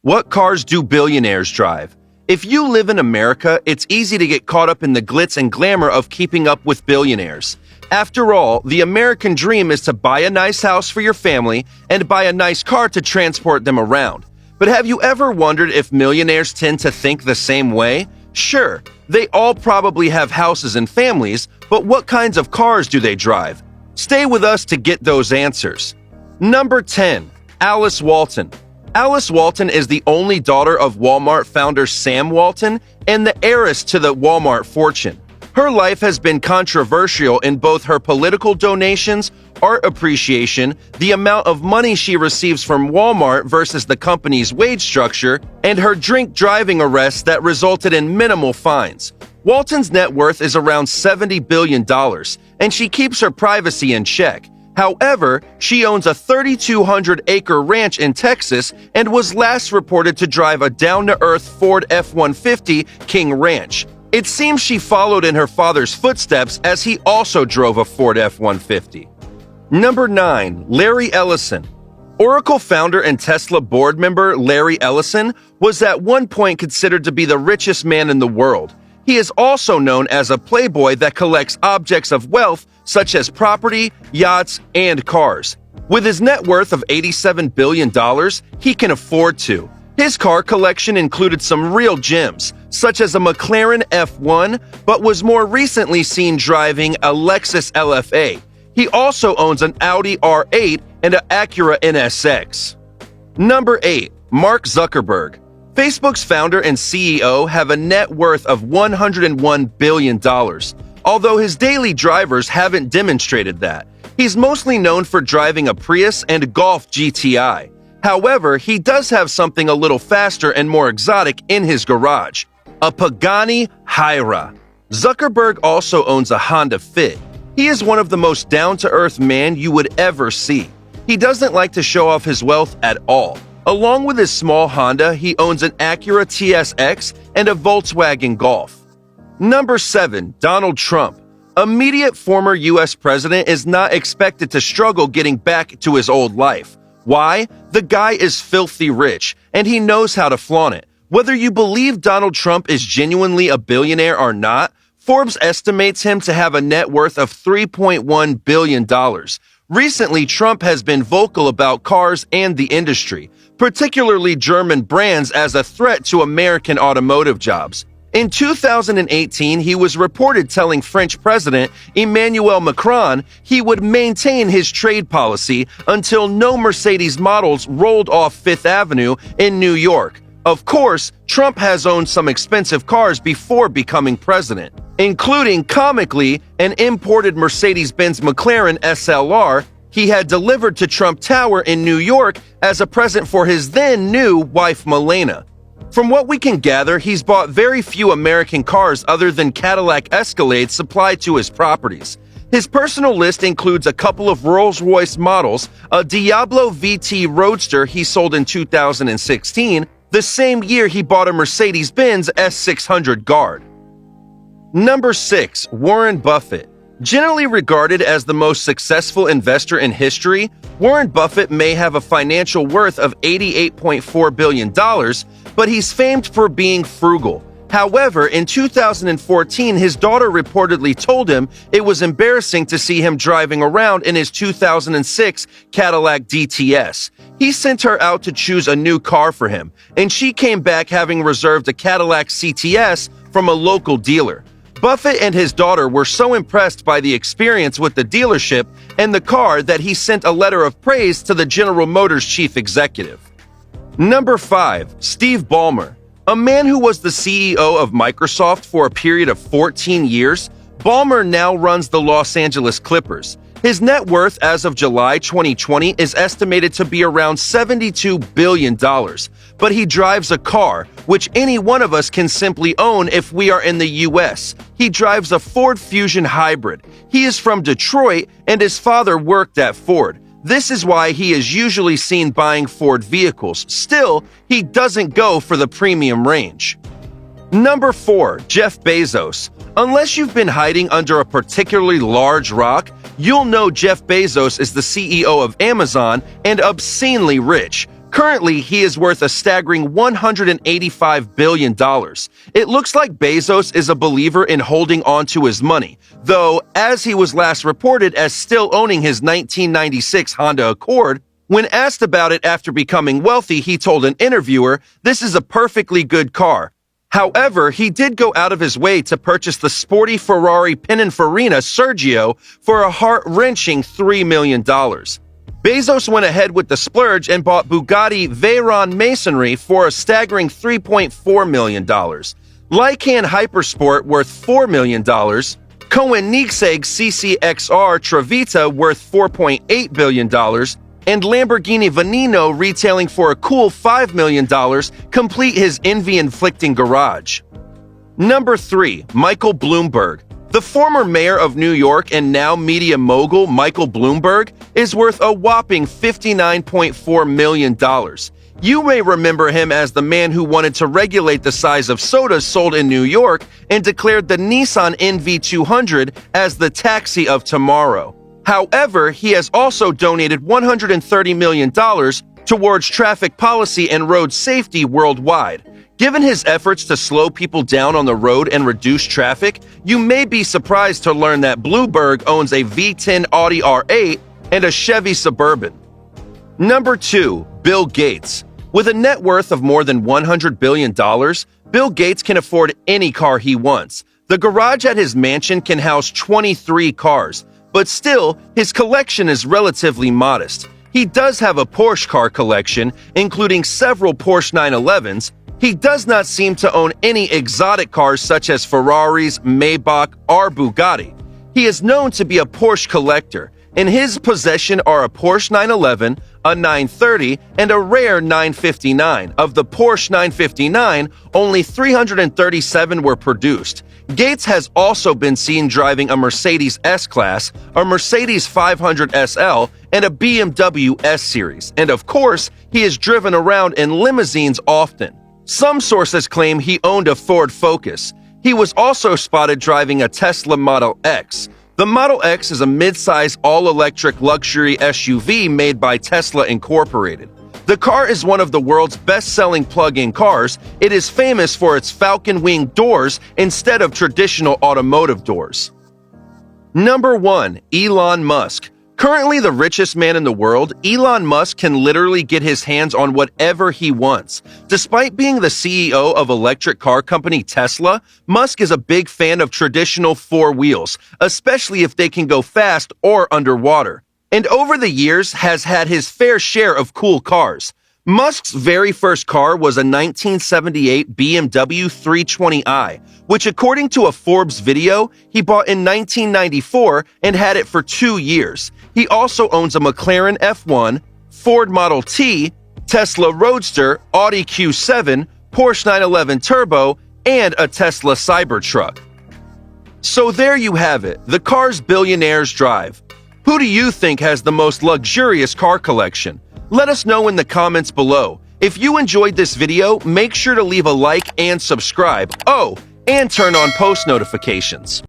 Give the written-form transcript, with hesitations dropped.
What cars do billionaires drive? If you live in America, it's easy to get caught up in the glitz and glamour of keeping up with billionaires. After all, the American dream is to buy a nice house for your family and buy a nice car to transport them around. But have you ever wondered if millionaires tend to think the same way? Sure, they all probably have houses and families, but what kinds of cars do they drive? Stay with us to get those answers. Number 10. Alice Walton. Alice Walton is the only daughter of Walmart founder Sam Walton and the heiress to the Walmart fortune. Her life has been controversial in both her political donations, art appreciation, the amount of money she receives from Walmart versus the company's wage structure, and her drink driving arrests that resulted in minimal fines. Walton's net worth is around $70 billion, and she keeps her privacy in check. However, she owns a 3,200-acre ranch in Texas and was last reported to drive a down-to-earth Ford F-150 King Ranch. It seems she followed in her father's footsteps as he also drove a Ford F-150. Number 9. Larry Ellison. Oracle founder and Tesla board member Larry Ellison was at one point considered to be the richest man in the world. He is also known as a playboy that collects objects of wealth such as property, yachts, and cars. With his net worth of $87 billion, he can afford to. His car collection included some real gems, such as a McLaren F1, but was more recently seen driving a Lexus LFA. He also owns an Audi R8 and an Acura NSX. Number 8. Mark Zuckerberg. Facebook's founder and CEO have a net worth of $101 billion, although his daily drivers haven't demonstrated that. He's mostly known for driving a Prius and a Golf GTI. However, he does have something a little faster and more exotic in his garage, a Pagani Huayra. Zuckerberg also owns a Honda Fit. He is one of the most down-to-earth men you would ever see. He doesn't like to show off his wealth at all. Along with his small Honda, he owns an Acura TSX and a Volkswagen Golf. Number 7. Donald Trump. Immediate former U.S. president is not expected to struggle getting back to his old life. Why? The guy is filthy rich, and he knows how to flaunt it. Whether you believe Donald Trump is genuinely a billionaire or not, Forbes estimates him to have a net worth of $3.1 billion. Recently, Trump has been vocal about cars and the industry, particularly German brands, as a threat to American automotive jobs. In 2018, he was reported telling French President Emmanuel Macron he would maintain his trade policy until no Mercedes models rolled off Fifth Avenue in New York. Of course, Trump has owned some expensive cars before becoming president, including, comically, an imported Mercedes-Benz McLaren SLR he had delivered to Trump Tower in New York as a present for his then new wife Melania. From what we can gather, he's bought very few American cars other than Cadillac Escalades supplied to his properties. His personal list includes a couple of Rolls-Royce models, a Diablo VT Roadster he sold in 2016, the same year he bought a Mercedes-Benz S600 Guard. Number 6. Warren Buffett. Generally regarded as the most successful investor in history, Warren Buffett may have a financial worth of $88.4 billion, but he's famed for being frugal. However, in 2014, his daughter reportedly told him it was embarrassing to see him driving around in his 2006 Cadillac DTS. He sent her out to choose a new car for him, and she came back having reserved a Cadillac CTS from a local dealer. Buffett and his daughter were so impressed by the experience with the dealership and the car that he sent a letter of praise to the General Motors chief executive. Number 5. Steve Ballmer. A man who was the CEO of Microsoft for a period of 14 years, Ballmer now runs the Los Angeles Clippers. His net worth as of July 2020 is estimated to be around $72 billion, but he drives a car, which any one of us can simply own if we are in the US. He drives a Ford Fusion Hybrid. He is from Detroit, and his father worked at Ford. This is why he is usually seen buying Ford vehicles. Still, he doesn't go for the premium range. Number 4. Jeff Bezos. Unless you've been hiding under a particularly large rock, you'll know Jeff Bezos is the CEO of Amazon and obscenely rich. Currently, he is worth a staggering $185 billion. It looks like Bezos is a believer in holding on to his money, though, as he was last reported as still owning his 1996 Honda Accord, when asked about it after becoming wealthy, he told an interviewer, "This is a perfectly good car." However, he did go out of his way to purchase the sporty Ferrari Pininfarina Sergio for a heart-wrenching $3 million. Bezos went ahead with the splurge and bought Bugatti Veyron Masonry for a staggering $3.4 million. Lycan Hypersport worth $4 million. Koenigsegg CCXR Trevita worth $4.8 billion. And Lamborghini Veneno retailing for a cool $5 million complete his envy-inflicting garage. Number 3. Michael Bloomberg. The former mayor of New York and now media mogul Michael Bloomberg is worth a whopping $59.4 million. You may remember him as the man who wanted to regulate the size of sodas sold in New York and declared the Nissan NV200 as the taxi of tomorrow. However, he has also donated $130 million towards traffic policy and road safety worldwide. Given his efforts to slow people down on the road and reduce traffic, you may be surprised to learn that Bloomberg owns a V10 Audi R8 and a Chevy Suburban. Number 2. Bill Gates. With a net worth of more than $100 billion, Bill Gates can afford any car he wants. The garage at his mansion can house 23 cars, but still, his collection is relatively modest. He does have a Porsche car collection, including several Porsche 911s. He does not seem to own any exotic cars such as Ferraris, Maybach, or Bugatti. He is known to be a Porsche collector. In his possession are a Porsche 911, a 930, and a rare 959. Of the Porsche 959, only 337 were produced. Gates has also been seen driving a Mercedes S-Class, a Mercedes 500 SL, and a BMW S-Series. And of course, he is driven around in limousines often. Some sources claim he owned a Ford Focus. He was also spotted driving a Tesla Model X. The Model X is a mid-size all-electric luxury SUV made by Tesla Incorporated. The car is one of the world's best-selling plug-in cars. It is famous for its falcon-winged doors instead of traditional automotive doors. Number 1. Elon Musk. Currently the richest man in the world, Elon Musk can literally get his hands on whatever he wants. Despite being the CEO of electric car company Tesla, Musk is a big fan of traditional four wheels, especially if they can go fast or underwater. And over the years has had his fair share of cool cars. Musk's very first car was a 1978 BMW 320i, which according to a Forbes video, he bought in 1994 and had it for 2 years. He also owns a McLaren F1, Ford Model T, Tesla Roadster, Audi Q7, Porsche 911 Turbo, and a Tesla Cybertruck. So there you have it, the cars billionaires drive. Who do you think has the most luxurious car collection? Let us know in the comments below. If you enjoyed this video, make sure to leave a like and subscribe. Oh, and turn on post notifications.